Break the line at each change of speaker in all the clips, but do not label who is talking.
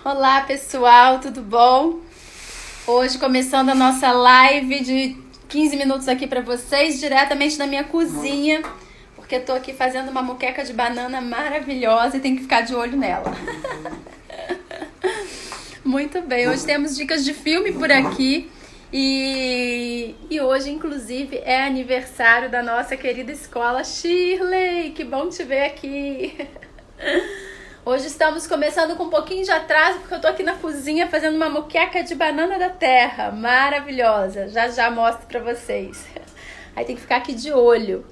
Olá pessoal, tudo bom? Hoje começando a nossa live de 15 minutos aqui para vocês, diretamente da minha cozinha, porque eu tô aqui fazendo uma moqueca de banana maravilhosa e tem que ficar de olho nela. Muito bem, hoje temos dicas de filme por aqui e hoje inclusive é aniversário da nossa querida escola Shirley, que bom te ver aqui. Hoje estamos começando com um pouquinho de atraso, porque eu tô aqui na cozinha fazendo uma moqueca de banana da terra, maravilhosa. Já já mostro pra vocês. Aí tem que ficar aqui de olho.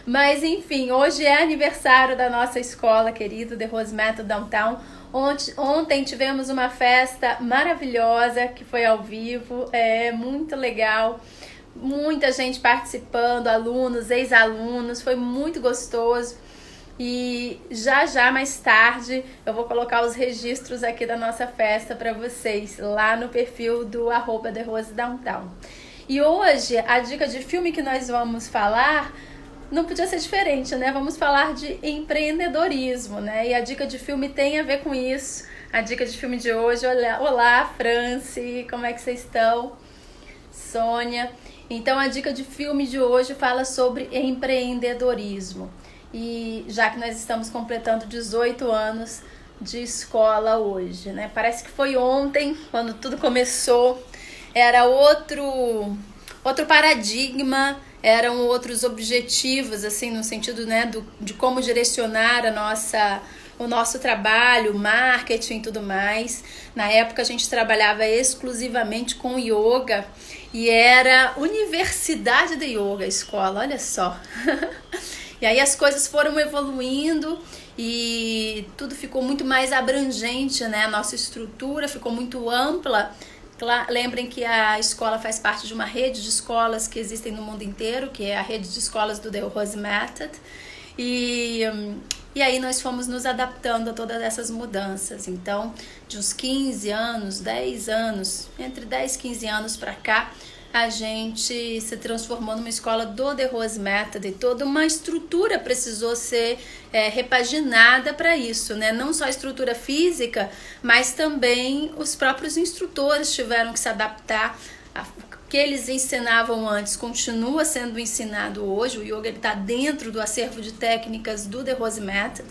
Mas enfim, hoje é aniversário da nossa escola querida, The Rose Method Downtown. Ontem tivemos uma festa maravilhosa, que foi ao vivo, muito legal. Muita gente participando, alunos, ex-alunos, foi muito gostoso. E já mais tarde eu vou colocar os registros aqui da nossa festa para vocês lá no perfil do @TheRoseDowntown. E hoje a dica de filme que nós vamos falar não podia ser diferente, né? Vamos falar de empreendedorismo, né? E a dica de filme tem a ver com isso. A dica de filme de hoje, olá Franci, como é que vocês estão? Sônia. Então a dica de filme de hoje fala sobre empreendedorismo. E já que nós estamos completando 18 anos de escola hoje, né? Parece que foi ontem, quando tudo começou, era outro paradigma, eram outros objetivos, assim, no sentido, né, de como direcionar o nosso trabalho, marketing e tudo mais. Na época a gente trabalhava exclusivamente com yoga e era Universidade de Yoga a escola, olha só. E aí as coisas foram evoluindo e tudo ficou muito mais abrangente, né? A nossa estrutura ficou muito ampla. Lembrem que a escola faz parte de uma rede de escolas que existem no mundo inteiro, que é a rede de escolas do The Rose Method. E aí nós fomos nos adaptando a todas essas mudanças. Então, de uns 15 anos, 10 anos, entre 10 e 15 anos para cá, a gente se transformou numa escola do The Rose Method e toda uma estrutura precisou ser repaginada para isso, né? Não só a estrutura física, mas também os próprios instrutores tiveram que se adaptar. O que eles ensinavam antes continua sendo ensinado hoje. O yoga está dentro do acervo de técnicas do The Rose Method,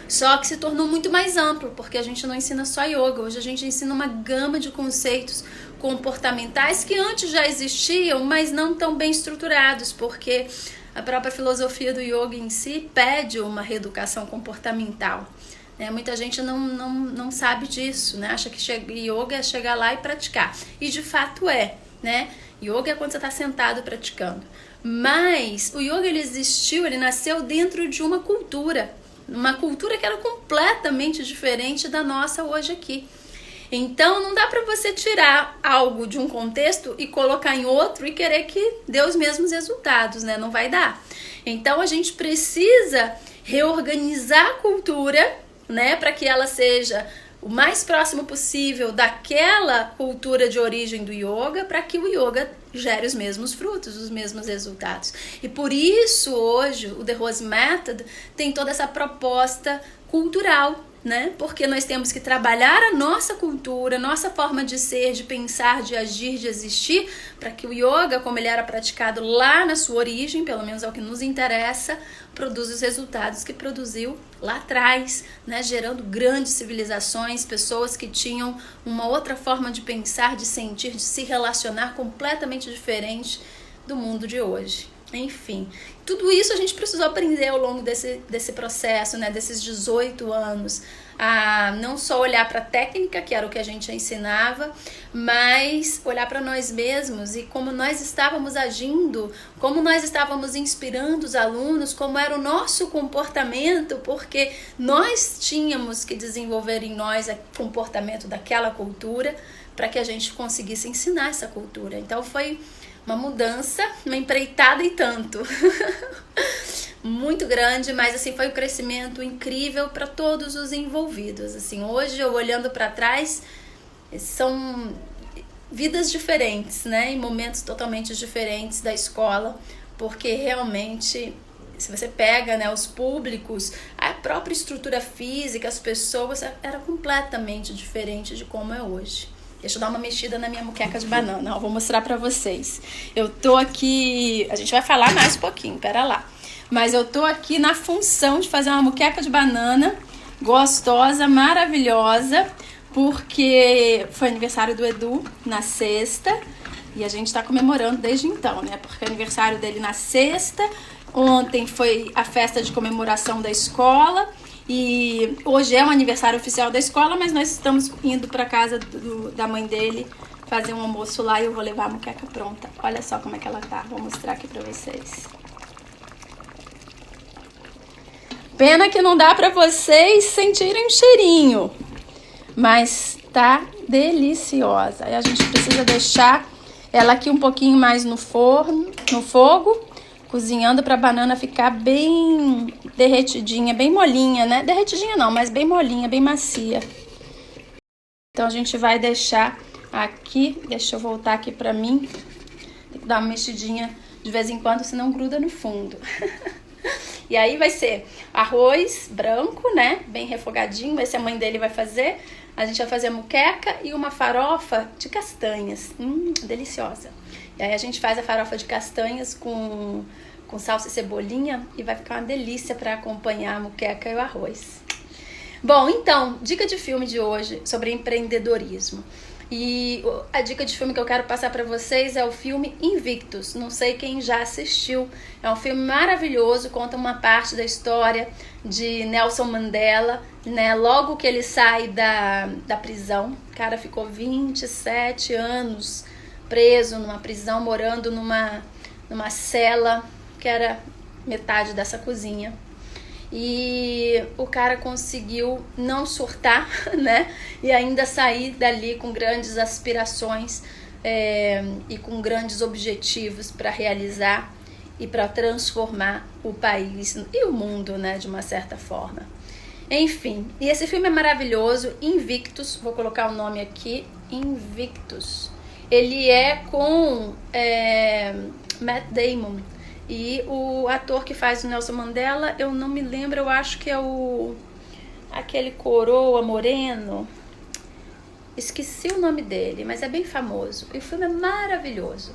só que se tornou muito mais amplo, porque a gente não ensina só yoga, hoje a gente ensina uma gama de conceitos comportamentais que antes já existiam, mas não tão bem estruturados, porque a própria filosofia do yoga em si pede uma reeducação comportamental. Né? Muita gente não sabe disso, né? Acha que yoga é chegar lá e praticar. E de fato é, né? Yoga é quando você está sentado praticando. Mas o yoga ele existiu, ele nasceu dentro de uma cultura que era completamente diferente da nossa hoje aqui. Então não dá para você tirar algo de um contexto e colocar em outro e querer que dê os mesmos resultados, né? Não vai dar. Então a gente precisa reorganizar a cultura, né, para que ela seja o mais próximo possível daquela cultura de origem do yoga, para que o yoga gere os mesmos frutos, os mesmos resultados. E por isso hoje o The Rose Method tem toda essa proposta cultural, né? Porque nós temos que trabalhar a nossa cultura, nossa forma de ser, de pensar, de agir, de existir, para que o yoga, como ele era praticado lá na sua origem, pelo menos é o que nos interessa, produza os resultados que produziu lá atrás, né? Gerando grandes civilizações, pessoas que tinham uma outra forma de pensar, de sentir, de se relacionar completamente diferente do mundo de hoje. Enfim, tudo isso a gente precisou aprender ao longo desse processo, né, desses 18 anos, a não só olhar para a técnica, que era o que a gente ensinava, mas olhar para nós mesmos e como nós estávamos agindo, como nós estávamos inspirando os alunos, como era o nosso comportamento, porque nós tínhamos que desenvolver em nós o comportamento daquela cultura para que a gente conseguisse ensinar essa cultura. Então foi uma mudança, uma empreitada e tanto. Muito grande, mas assim foi um crescimento incrível para todos os envolvidos. Assim, hoje eu olhando para trás, são vidas diferentes, né? Em momentos totalmente diferentes da escola, porque realmente se você pega, né, os públicos, a própria estrutura física, as pessoas, era completamente diferente de como é hoje. Deixa eu dar uma mexida na minha moqueca de banana, eu vou mostrar pra vocês. Eu tô aqui, a gente vai falar mais um pouquinho, pera lá. Mas eu tô aqui na função de fazer uma moqueca de banana gostosa, maravilhosa, porque foi aniversário do Edu na sexta e a gente tá comemorando desde então, né? Porque é aniversário dele na sexta, ontem foi a festa de comemoração da escola e hoje é o aniversário oficial da escola, mas nós estamos indo pra casa da mãe dele fazer um almoço lá e eu vou levar a moqueca pronta. Olha só como é que ela tá, vou mostrar aqui pra vocês. Pena que não dá pra vocês sentirem o cheirinho, mas tá deliciosa. Aí a gente precisa deixar ela aqui um pouquinho mais no forno, no fogo, cozinhando pra banana ficar bem derretidinha, bem molinha, né? Derretidinha não, mas bem molinha, bem macia. Então a gente vai deixar aqui, deixa eu voltar aqui pra mim. Tem que dar uma mexidinha de vez em quando, senão gruda no fundo. E aí vai ser arroz branco, né? Bem refogadinho, esse a mãe dele vai fazer. A gente vai fazer a moqueca e uma farofa de castanhas. Deliciosa. E aí a gente faz a farofa de castanhas com salsa e cebolinha e vai ficar uma delícia para acompanhar a moqueca e o arroz. Bom, então, dica de filme de hoje sobre empreendedorismo. E a dica de filme que eu quero passar para vocês é o filme Invictus. Não sei quem já assistiu. É um filme maravilhoso, conta uma parte da história de Nelson Mandela, né? Logo que ele sai da prisão, o cara ficou 27 anos preso numa prisão, morando numa cela que era metade dessa cozinha. E o cara conseguiu não surtar, né? E ainda sair dali com grandes aspirações e com grandes objetivos para realizar e para transformar o país e o mundo, né? De uma certa forma. Enfim, e esse filme é maravilhoso, Invictus, vou colocar o nome aqui, Invictus. Ele é com Matt Damon. E o ator que faz o Nelson Mandela, eu não me lembro, eu acho que é aquele coroa moreno. Esqueci o nome dele, mas é bem famoso. E o filme é maravilhoso.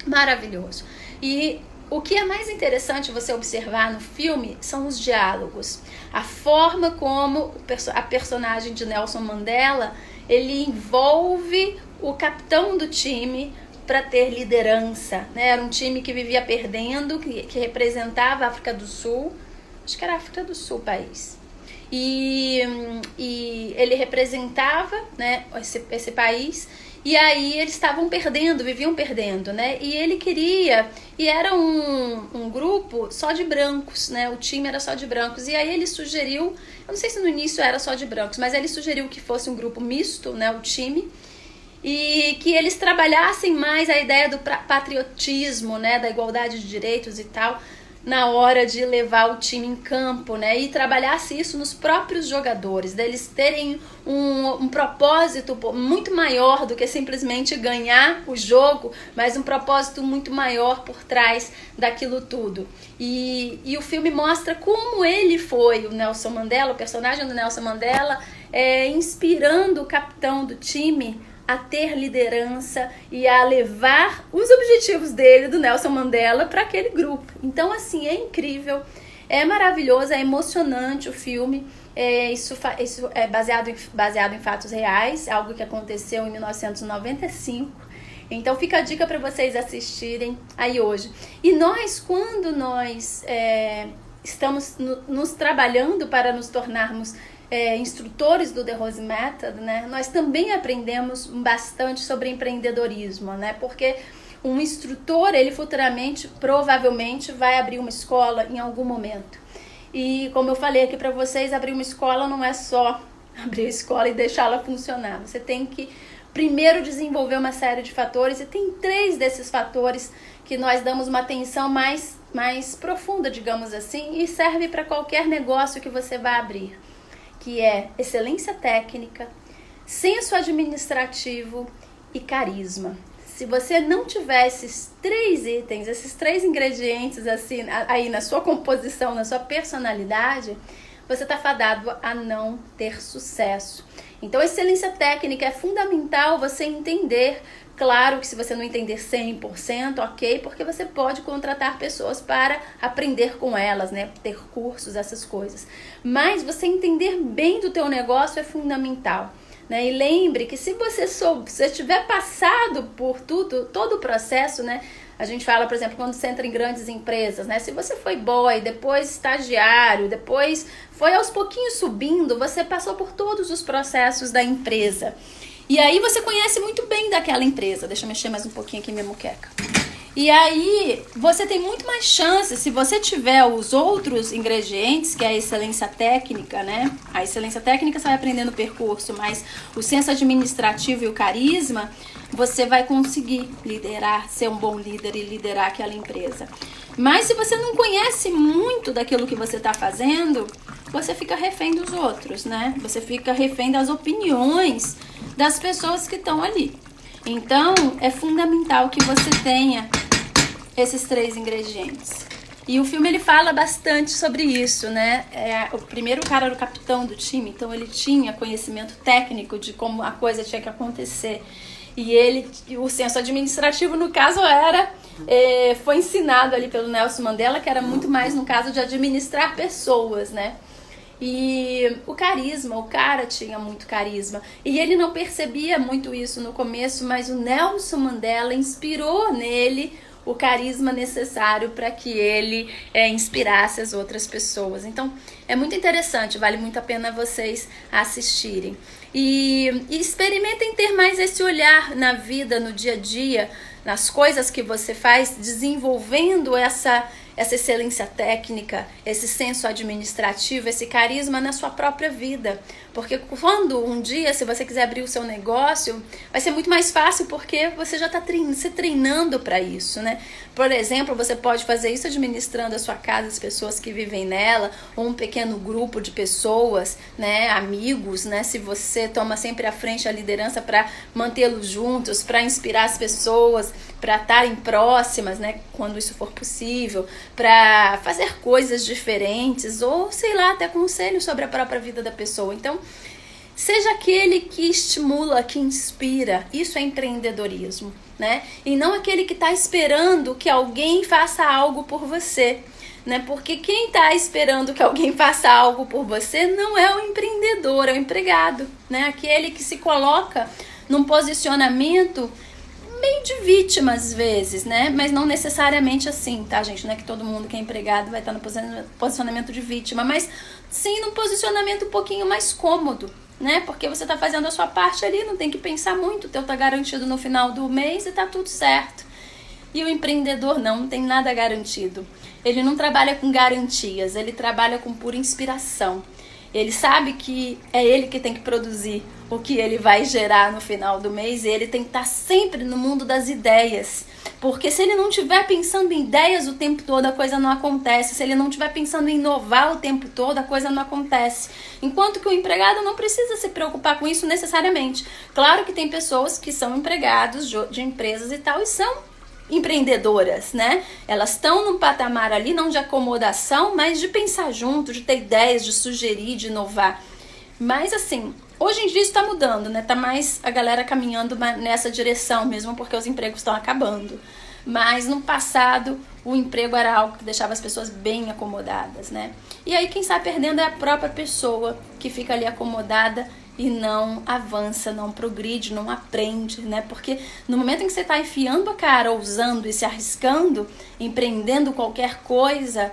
Maravilhoso. E o que é mais interessante você observar no filme são os diálogos. A forma como a personagem de Nelson Mandela, ele envolve o capitão do time para ter liderança, né? Era um time que vivia perdendo, que representava a África do Sul, acho que era a África do Sul o país, e ele representava, né, esse país, e aí eles estavam perdendo, viviam perdendo, né? E ele queria, e era um grupo só de brancos, né? O time era só de brancos, e aí ele sugeriu, eu não sei se no início era só de brancos, mas ele sugeriu que fosse um grupo misto, né, o time, e que eles trabalhassem mais a ideia do patriotismo, né, da igualdade de direitos e tal, na hora de levar o time em campo, né, e trabalhasse isso nos próprios jogadores, deles terem um propósito muito maior do que simplesmente ganhar o jogo, mas um propósito muito maior por trás daquilo tudo. E o filme mostra como ele foi, o Nelson Mandela, o personagem do Nelson Mandela, inspirando o capitão do time a ter liderança e a levar os objetivos dele, do Nelson Mandela, para aquele grupo. Então, assim, é incrível, é maravilhoso, é emocionante o filme. Isso é baseado em fatos reais, algo que aconteceu em 1995. Então, fica a dica para vocês assistirem aí hoje. E nós, quando nós estamos nos trabalhando para nos tornarmos instrutores do The Rose Method, né, nós também aprendemos bastante sobre empreendedorismo, né, porque um instrutor, ele futuramente, provavelmente, vai abrir uma escola em algum momento. E como eu falei aqui para vocês, abrir uma escola não é só abrir a escola e deixá-la funcionar. Você tem que primeiro desenvolver uma série de fatores, e tem 3 desses fatores que nós damos uma atenção mais profunda, digamos assim, e serve para qualquer negócio que você vai abrir, que é excelência técnica, senso administrativo e carisma. se você não tiver esses 3 itens, esses 3 ingredientes assim, aí na sua composição, na sua personalidade, você está fadado a não ter sucesso. Então, a excelência técnica é fundamental você entender. Claro que se você não entender 100%, ok, porque você pode contratar pessoas para aprender com elas, né? Ter cursos, essas coisas. Mas você entender bem do teu negócio é fundamental. Né? E lembre que se você tiver passado por todo o processo, né? A gente fala, por exemplo, quando você entra em grandes empresas, né? Se você foi boy, depois estagiário, depois foi aos pouquinhos subindo, você passou por todos os processos da empresa. E aí você conhece muito bem daquela empresa. Deixa eu mexer mais um pouquinho aqui minha muqueca. E aí você tem muito mais chances, se você tiver os outros ingredientes, que é a excelência técnica, né? A excelência técnica você vai aprender no percurso, mas o senso administrativo e o carisma, você vai conseguir liderar, ser um bom líder e liderar aquela empresa. Mas se você não conhece muito daquilo que você está fazendo, você fica refém dos outros, né? Você fica refém das opiniões das pessoas que estão ali. Então, é fundamental que você tenha esses 3 ingredientes. E o filme ele fala bastante sobre isso, né? O primeiro cara era o capitão do time, então ele tinha conhecimento técnico de como a coisa tinha que acontecer. E o senso administrativo, no caso, foi ensinado ali pelo Nelson Mandela, que era muito mais no caso de administrar pessoas, né? E o carisma, o cara tinha muito carisma. E ele não percebia muito isso no começo, mas o Nelson Mandela inspirou nele o carisma necessário para que ele inspirasse as outras pessoas. Então, é muito interessante, vale muito a pena vocês assistirem. E experimentem ter mais esse olhar na vida, no dia a dia, nas coisas que você faz, desenvolvendo essa excelência técnica, esse senso administrativo, esse carisma na sua própria vida. Porque quando um dia, se você quiser abrir o seu negócio, vai ser muito mais fácil porque você já está se treinando para isso, né? Por exemplo, você pode fazer isso administrando a sua casa, as pessoas que vivem nela, ou um pequeno grupo de pessoas, né? Amigos, né? Se você toma sempre à frente a liderança para mantê-los juntos, para inspirar as pessoas, para estarem próximas, né? Quando isso for possível, para fazer coisas diferentes, ou sei lá, até conselhos sobre a própria vida da pessoa. Então, seja aquele que estimula, que inspira. Isso é empreendedorismo, né? E não aquele que está esperando que alguém faça algo por você, né? Porque quem está esperando que alguém faça algo por você não é o empreendedor, é o empregado, né? Aquele que se coloca num posicionamento meio de vítima às vezes, né? Mas não necessariamente assim, tá, gente? Não é que todo mundo que é empregado vai estar no posicionamento de vítima, mas sim num posicionamento um pouquinho mais cômodo, né? Porque você tá fazendo a sua parte ali, não tem que pensar muito, o teu tá garantido no final do mês e tá tudo certo. E o empreendedor não tem nada garantido. Ele não trabalha com garantias, ele trabalha com pura inspiração. Ele sabe que é ele que tem que produzir o que ele vai gerar no final do mês, e ele tem que estar sempre no mundo das ideias. Porque se ele não estiver pensando em ideias o tempo todo, a coisa não acontece. Se ele não estiver pensando em inovar o tempo todo, a coisa não acontece. Enquanto que o empregado não precisa se preocupar com isso necessariamente. Claro que tem pessoas que são empregados de empresas e tal, e são empreendedoras, né? Elas estão num patamar ali, não de acomodação, mas de pensar junto, de ter ideias, de sugerir, de inovar. Mas assim, hoje em dia isso está mudando, né? Tá mais a galera caminhando nessa direção mesmo, porque os empregos estão acabando. Mas no passado, o emprego era algo que deixava as pessoas bem acomodadas, né? E aí quem sai perdendo é a própria pessoa que fica ali acomodada e não avança, não progride, não aprende, né? Porque no momento em que você está enfiando a cara, ousando e se arriscando, empreendendo qualquer coisa,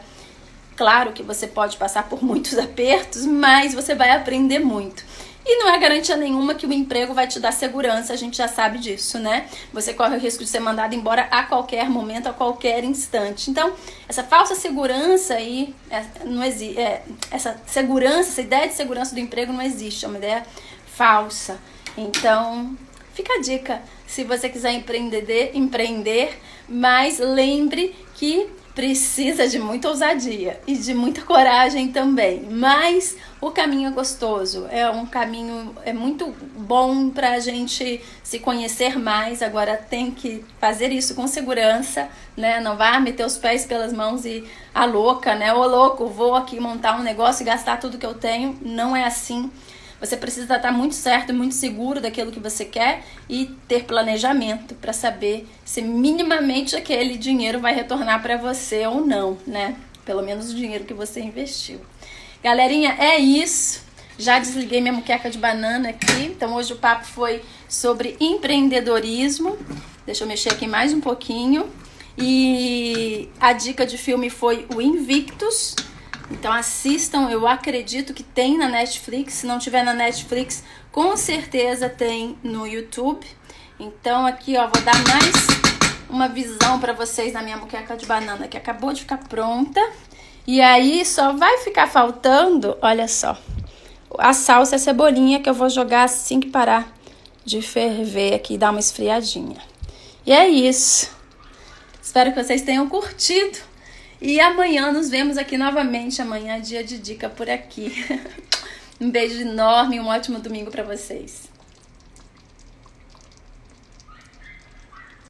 claro que você pode passar por muitos apertos, mas você vai aprender muito. E não é garantia nenhuma que o emprego vai te dar segurança, a gente já sabe disso, né? Você corre o risco de ser mandado embora a qualquer momento, a qualquer instante. Então, essa falsa segurança aí, não existe, essa ideia de segurança do emprego não existe, é uma ideia falsa. Então, fica a dica, se você quiser empreender, mas lembre que precisa de muita ousadia e de muita coragem também, mas o caminho é gostoso, é um caminho muito bom para a gente se conhecer mais. Agora tem que fazer isso com segurança, né? Não vá meter os pés pelas mãos e a louca, né? Ô louco, vou aqui montar um negócio e gastar tudo que eu tenho. Não é assim. Você precisa estar muito certo e muito seguro daquilo que você quer e ter planejamento para saber se minimamente aquele dinheiro vai retornar para você ou não, né? Pelo menos o dinheiro que você investiu. Galerinha, é isso. Já desliguei minha muqueca de banana aqui. Então hoje o papo foi sobre empreendedorismo. Deixa eu mexer aqui mais um pouquinho. E a dica de filme foi o Invictus. Então assistam, eu acredito que tem na Netflix. Se não tiver na Netflix, com certeza tem no YouTube. Então aqui, ó, vou dar mais uma visão para vocês da minha moqueca de banana, que acabou de ficar pronta. E aí só vai ficar faltando, olha só, a salsa e a cebolinha que eu vou jogar assim que parar de ferver aqui, dar uma esfriadinha. E é isso. Espero que vocês tenham curtido. E amanhã nos vemos aqui novamente. Amanhã é dia de dica por aqui. Um beijo enorme e um ótimo domingo para vocês.